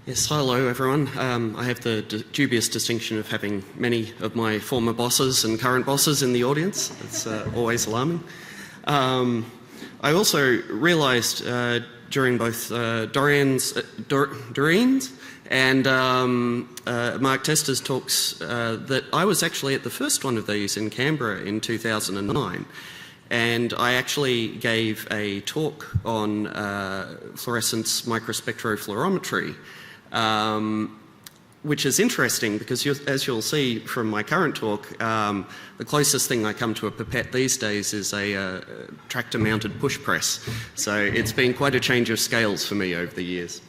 Yes, hello everyone. I have the dubious distinction of having many of my former bosses and current bosses in the audience. It's always alarming. I also realised during both Doreen's and Mark Tester's talks that I was actually at the first one of these in Canberra in 2009. And I actually gave a talk on fluorescence microspectrophotometry, which is interesting because, as you'll see from my current talk, the closest thing I come to a pipette these days is a tractor-mounted push press. So it's been quite a change of scales for me over the years.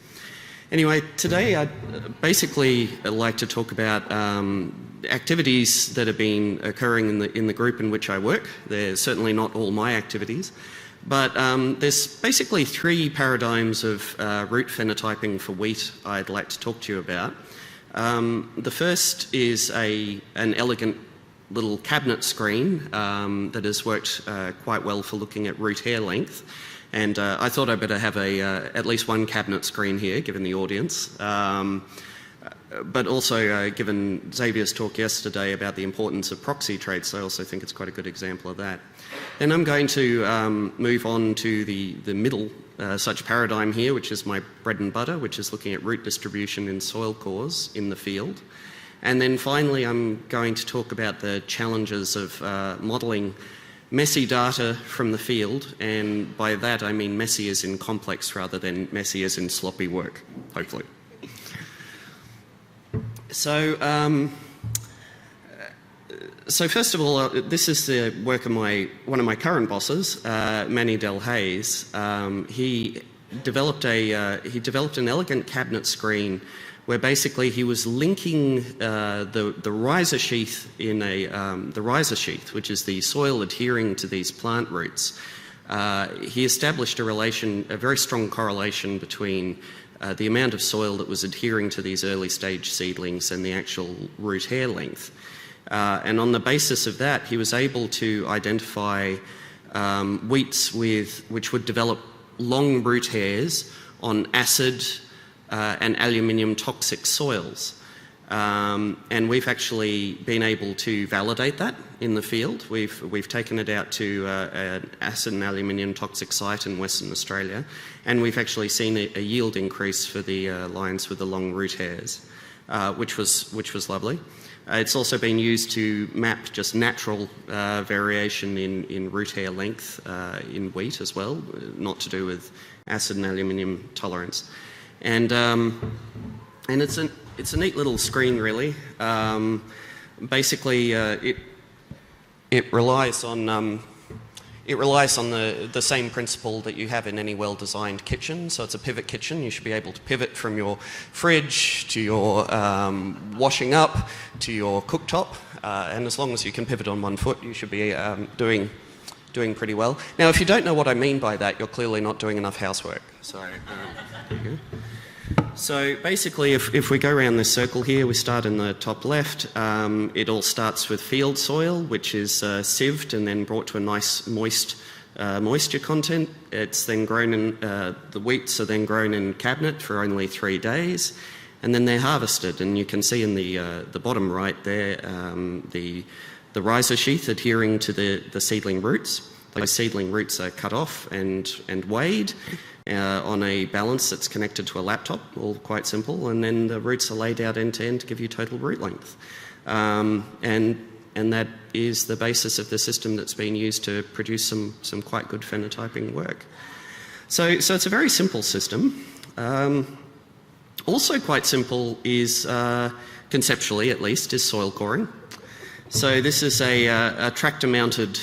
Anyway, today I'd basically like to talk about activities that have been occurring in the group in which I work. They're certainly not all my activities, but there's basically three paradigms of root phenotyping for wheat I'd like to talk to you about. The first is an elegant little cabinet screen that has worked quite well for looking at root hair length. And I thought I'd better have at least one cabinet screen here, given the audience. But also, given Xavier's talk yesterday about the importance of proxy traits, I also think it's quite a good example of that. Then I'm going to move on to the middle such paradigm here, which is my bread and butter, which is looking at root distribution in soil cores in the field. And then finally, I'm going to talk about the challenges of modelling messy data from the field, and by that I mean messy as in complex rather than messy as in sloppy work, hopefully. So first of all, this is the work of one of my current bosses, Manny Del Hayes. He developed an elegant cabinet screen where basically he was linking the rhiza sheath in the rhiza sheath, which is the soil adhering to these plant roots. He established a very strong correlation between the amount of soil that was adhering to these early stage seedlings and the actual root hair length. And on the basis of that, he was able to identify wheats which would develop long root hairs on acid and aluminium toxic soils. And we've actually been able to validate that in the field. We've taken it out to an acid and aluminium toxic site in Western Australia, and we've actually seen a yield increase for the lines with the long root hairs, which was lovely. It's also been used to map just natural variation in root hair length in wheat as well, not to do with acid and aluminium tolerance. And it's a neat little screen, really. Basically, it relies on the same principle that you have in any well-designed kitchen. So it's a pivot kitchen. You should be able to pivot from your fridge to your washing up to your cooktop, and as long as you can pivot on one foot, you should be doing pretty well. Now, if you don't know what I mean by that, you're clearly not doing enough housework. So there you go. So basically, if we go around this circle here, we start in the top left. It all starts with field soil, which is sieved and then brought to a nice moisture content. It's then grown in, the wheats are then grown in cabinet for only 3 days, and then they're harvested. And you can see in the bottom right there, the rhiza sheath adhering to the seedling roots. Those seedling roots are cut off and weighed on a balance that's connected to a laptop, all quite simple, and then the roots are laid out end to end to give you total root length. And that is the basis of the system that's been used to produce some quite good phenotyping work. So it's a very simple system. Also quite simple is, conceptually at least, is soil coring. So this is a tractor-mounted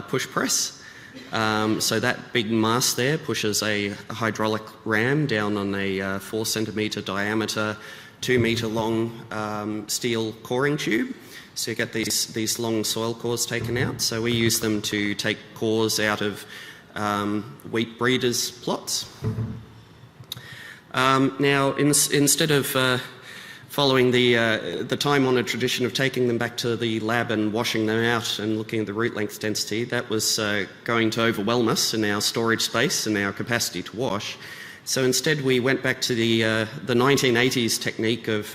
push press. So that big mast there pushes a hydraulic ram down on a 4 centimetre diameter, 2 metre long steel coring tube. So you get these long soil cores taken out. So we use them to take cores out of wheat breeders' plots. Now, instead of following the time-honoured tradition of taking them back to the lab and washing them out and looking at the root length density, that was going to overwhelm us in our storage space and our capacity to wash. So instead we went back to the 1980s technique of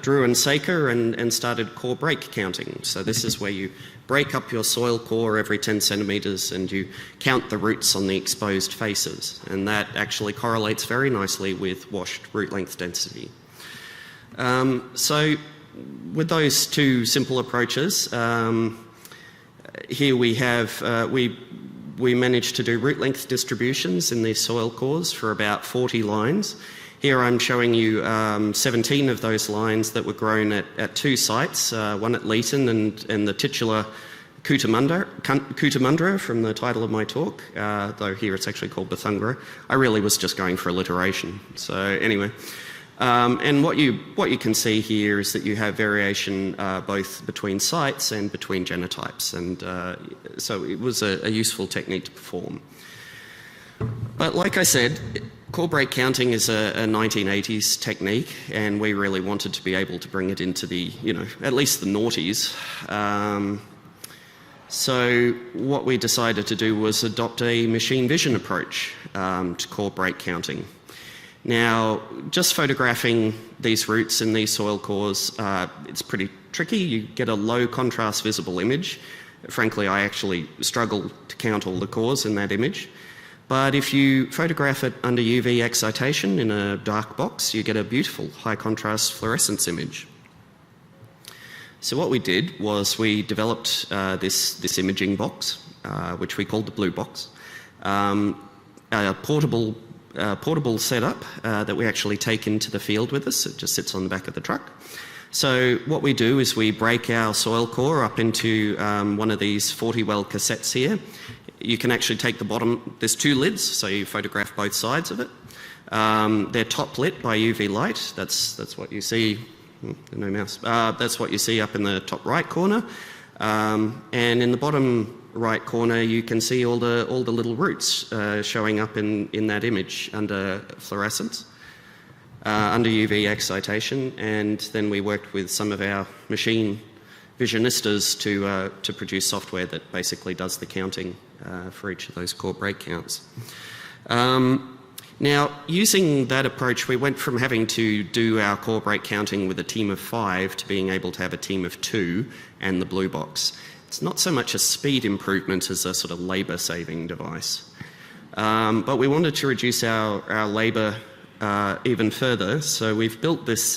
Drew and Saker and started core break counting. So this is where you break up your soil core every 10 centimetres and you count the roots on the exposed faces. And that actually correlates very nicely with washed root length density. So with those two simple approaches, here we have, we managed to do root length distributions in these soil cores for about 40 lines. Here I'm showing you 17 of those lines that were grown at two sites, one at Leeton and the titular Cootamundra from the title of my talk, though here it's actually called Bethungra. I really was just going for alliteration. So anyway, and what you can see here is that you have variation both between sites and between genotypes, and so it was a useful technique to perform. But like I said, core break counting is a 1980s technique, and we really wanted to be able to bring it into the, at least the noughties. So what we decided to do was adopt a machine vision approach to core break counting. Now, just photographing these roots in these soil cores, it's pretty tricky. You get a low contrast visible image. Frankly, I actually struggle to count all the cores in that image. But if you photograph it under UV excitation in a dark box, you get a beautiful high contrast fluorescence image. So what we did was we developed this imaging box, which we called the blue box, a portable setup that we actually take into the field with us. It just sits on the back of the truck. So what we do is we break our soil core up into one of these 40-well cassettes here. You can actually take the bottom, there's two lids, so you photograph both sides of it. They're top lit by UV light. That's what you see. No mouse. That's what you see up in the top right corner, and in the bottom right corner you can see all the little roots showing up in that image under fluorescence, under UV excitation, and then we worked with some of our machine visionistas to produce software that basically does the counting for each of those core break counts. Now, using that approach, we went from having to do our core break counting with a team of 5 to being able to have a team of 2 and the blue box. It's not so much a speed improvement as a sort of labour-saving device. But we wanted to reduce our labour even further, so we've built this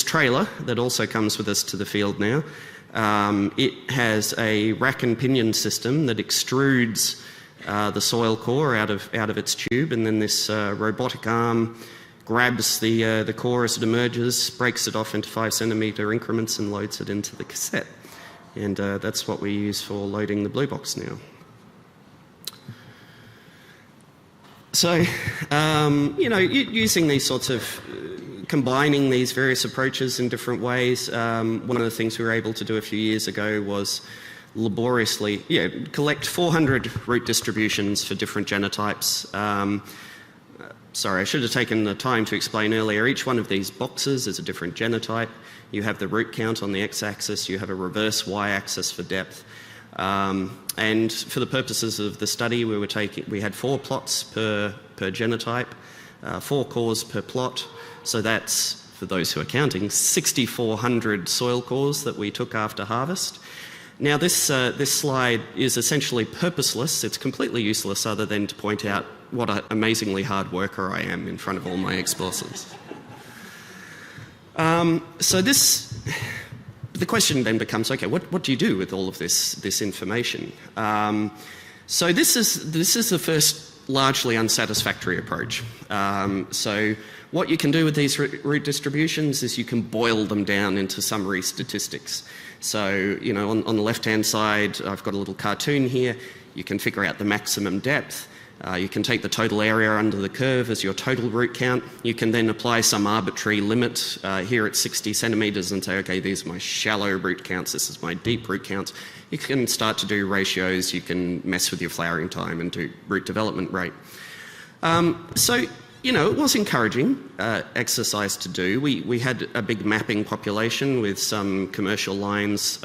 trailer that also comes with us to the field now. It has a rack and pinion system that extrudes the soil core out of its tube, and then this robotic arm grabs the core as it emerges, breaks it off into 5 centimetre increments and loads it into the cassette. And that's what we use for loading the blue box now. So, using these sorts of, combining these various approaches in different ways, one of the things we were able to do a few years ago was laboriously, collect 400 root distributions for different genotypes. Sorry, I should have taken the time to explain earlier. Each one of these boxes is a different genotype. You have the root count on the x-axis, you have a reverse y-axis for depth. And for the purposes of the study, we had 4 plots per genotype, 4 cores per plot. So that's, for those who are counting, 6,400 soil cores that we took after harvest. Now this slide is essentially purposeless. It's completely useless other than to point out what an amazingly hard worker I am in front of all my explosives. So the question then becomes, okay, what do you do with all of this information? So this is the first largely unsatisfactory approach. So what you can do with these root distributions is you can boil them down into summary statistics. So, on the left-hand side, I've got a little cartoon here. You can figure out the maximum depth. You can take the total area under the curve as your total root count. You can then apply some arbitrary limit here at 60 centimetres and say, okay, these are my shallow root counts, this is my deep root counts. You can start to do ratios, you can mess with your flowering time and do root development rate. So it was encouraging exercise to do. We had a big mapping population with some commercial lines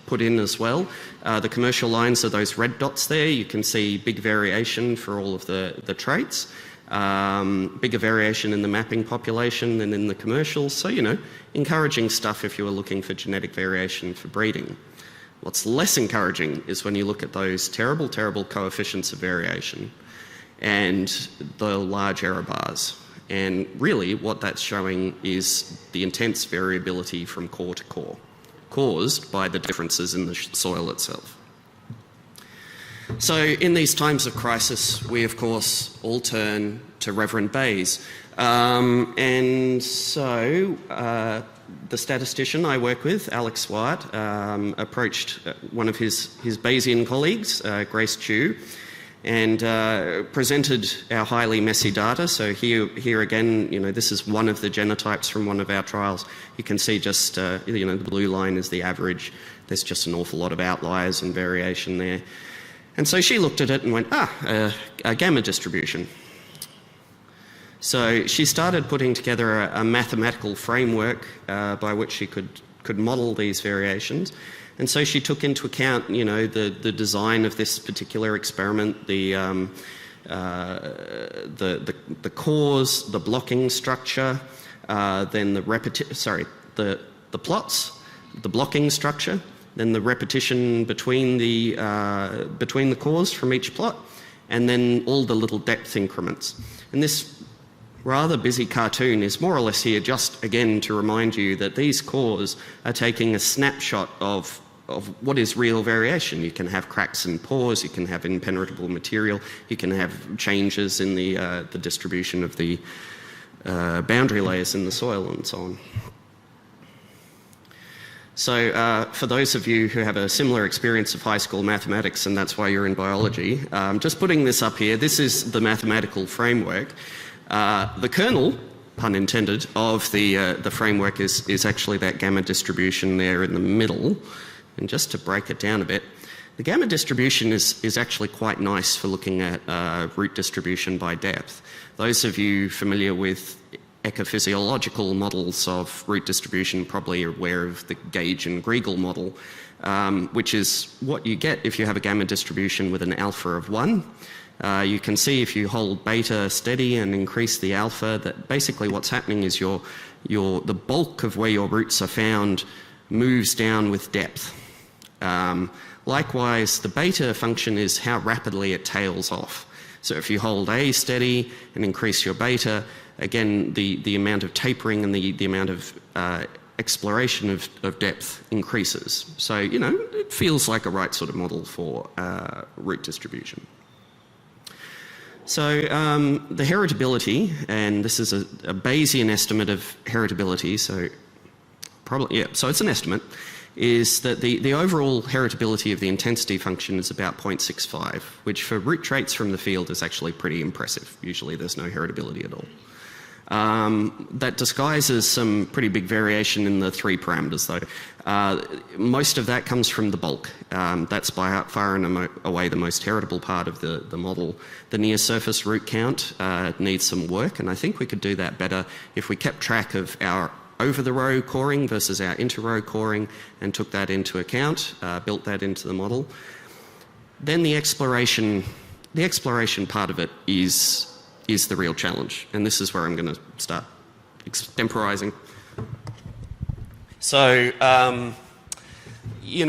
put in as well. The commercial lines are those red dots there. You can see big variation for all of the traits. Bigger variation in the mapping population than in the commercials. So, encouraging stuff if you were looking for genetic variation for breeding. What's less encouraging is when you look at those terrible, terrible coefficients of variation and the large error bars. And really what that's showing is the intense variability from core to core, caused by the differences in the soil itself. So in these times of crisis, we of course all turn to Reverend Bayes. And so the statistician I work with, Alex White, approached one of his Bayesian colleagues, Grace Chu, and presented our highly messy data. So here again, this is one of the genotypes from one of our trials. You can see just, the blue line is the average. There's just an awful lot of outliers and variation there. And so she looked at it and went, a gamma distribution. So she started putting together a mathematical framework by which she could model these variations. And so she took into account, the design of this particular experiment, the cause, the blocking structure, then the plots, the blocking structure, then the repetition between the cores from each plot, and then all the little depth increments. And this rather busy cartoon is more or less here just, again, to remind you that these cores are taking a snapshot of what is real variation. You can have cracks and pores, you can have impenetrable material, you can have changes in the distribution of the boundary layers in the soil and so on. So for those of you who have a similar experience of high school mathematics, and that's why you're in biology, just putting this up here, this is the mathematical framework. The kernel, pun intended, of the framework is actually that gamma distribution there in the middle. And just to break it down a bit, the gamma distribution is actually quite nice for looking at root distribution by depth. Those of you familiar with ecophysiological models of root distribution probably are aware of the Gage and Griegel model, which is what you get if you have a gamma distribution with an alpha of 1. You can see if you hold beta steady and increase the alpha, that basically what's happening is the bulk of where your roots are found moves down with depth. Likewise, the beta function is how rapidly it tails off. So if you hold A steady and increase your beta, again, the amount of tapering and the amount of exploration of depth increases. So, it feels like a right sort of model for root distribution. So the heritability, and this is a Bayesian estimate of heritability, so so it's an estimate, is that the overall heritability of the intensity function is about 0.65, which for root traits from the field is actually pretty impressive. Usually there's no heritability at all. That disguises some pretty big variation in the 3 parameters though. Most of that comes from the bulk. That's by far and away the most heritable part of the model. The near surface root count needs some work, and I think we could do that better if we kept track of our over the row coring versus our inter row coring and took that into account, built that into the model. Then the exploration part of it is the real challenge, and this is where I'm going to start extemporizing. So,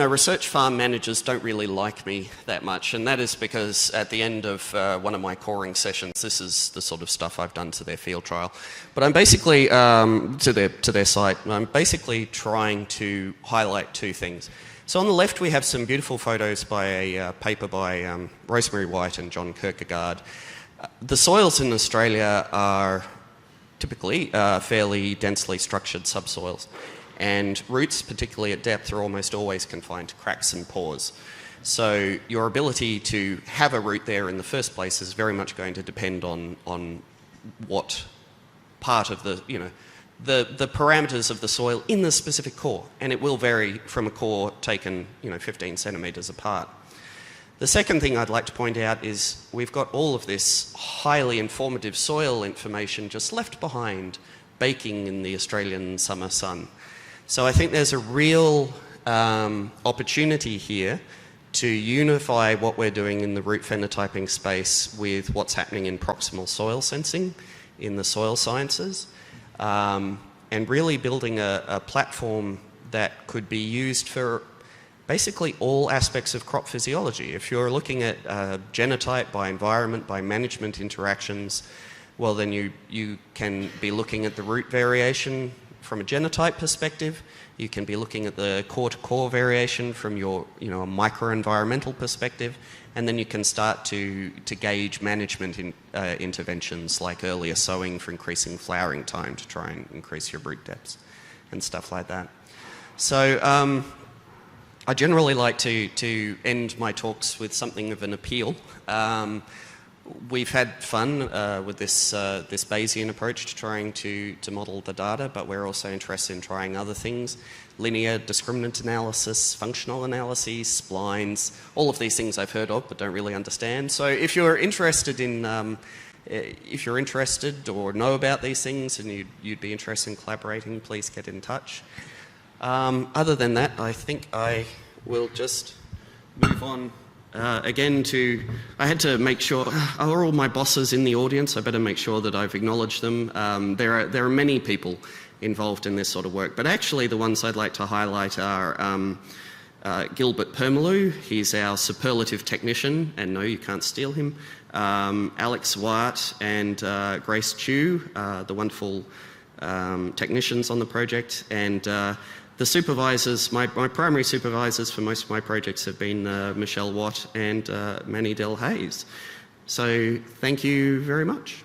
research farm managers don't really like me that much, and that is because at the end of one of my coring sessions, this is the sort of stuff I've done to their field trial. But I'm basically, to their site, I'm basically trying to highlight 2 things. So on the left, we have some beautiful photos by a paper by Rosemary White and John Kierkegaard. The soils in Australia are typically fairly densely structured subsoils, and roots, particularly at depth, are almost always confined to cracks and pores. So your ability to have a root there in the first place is very much going to depend on what part of the parameters of the soil in the specific core, and it will vary from a core taken 15 centimetres apart. The second thing I'd like to point out is we've got all of this highly informative soil information just left behind, baking in the Australian summer sun. So I think there's a real opportunity here to unify what we're doing in the root phenotyping space with what's happening in proximal soil sensing in the soil sciences, and really building a platform that could be used for basically all aspects of crop physiology. If you're looking at genotype by environment, by management interactions, well then you can be looking at the root variation from a genotype perspective. You can be looking at the core-to-core variation from your, a microenvironmental perspective, and then you can start to gauge management interventions like earlier sowing for increasing flowering time to try and increase your root depths and stuff like that. So I generally like to end my talks with something of an appeal. We've had fun with this Bayesian approach to trying to model the data, but we're also interested in trying other things: linear discriminant analysis, functional analyses, splines. All of these things I've heard of but don't really understand. So if you're interested or know about these things and you'd be interested in collaborating, please get in touch. Other than that, I think I will just move on. Again, I had to make sure, are all my bosses in the audience? I better make sure that I've acknowledged them. There are many people involved in this sort of work, but actually the ones I'd like to highlight are Gilbert Permaloo, he's our superlative technician, and no, you can't steal him. Alex Wyatt and Grace Chu, the wonderful technicians on the project, and the supervisors, my primary supervisors for most of my projects have been Michelle Watt and Manny Del Hayes. So thank you very much.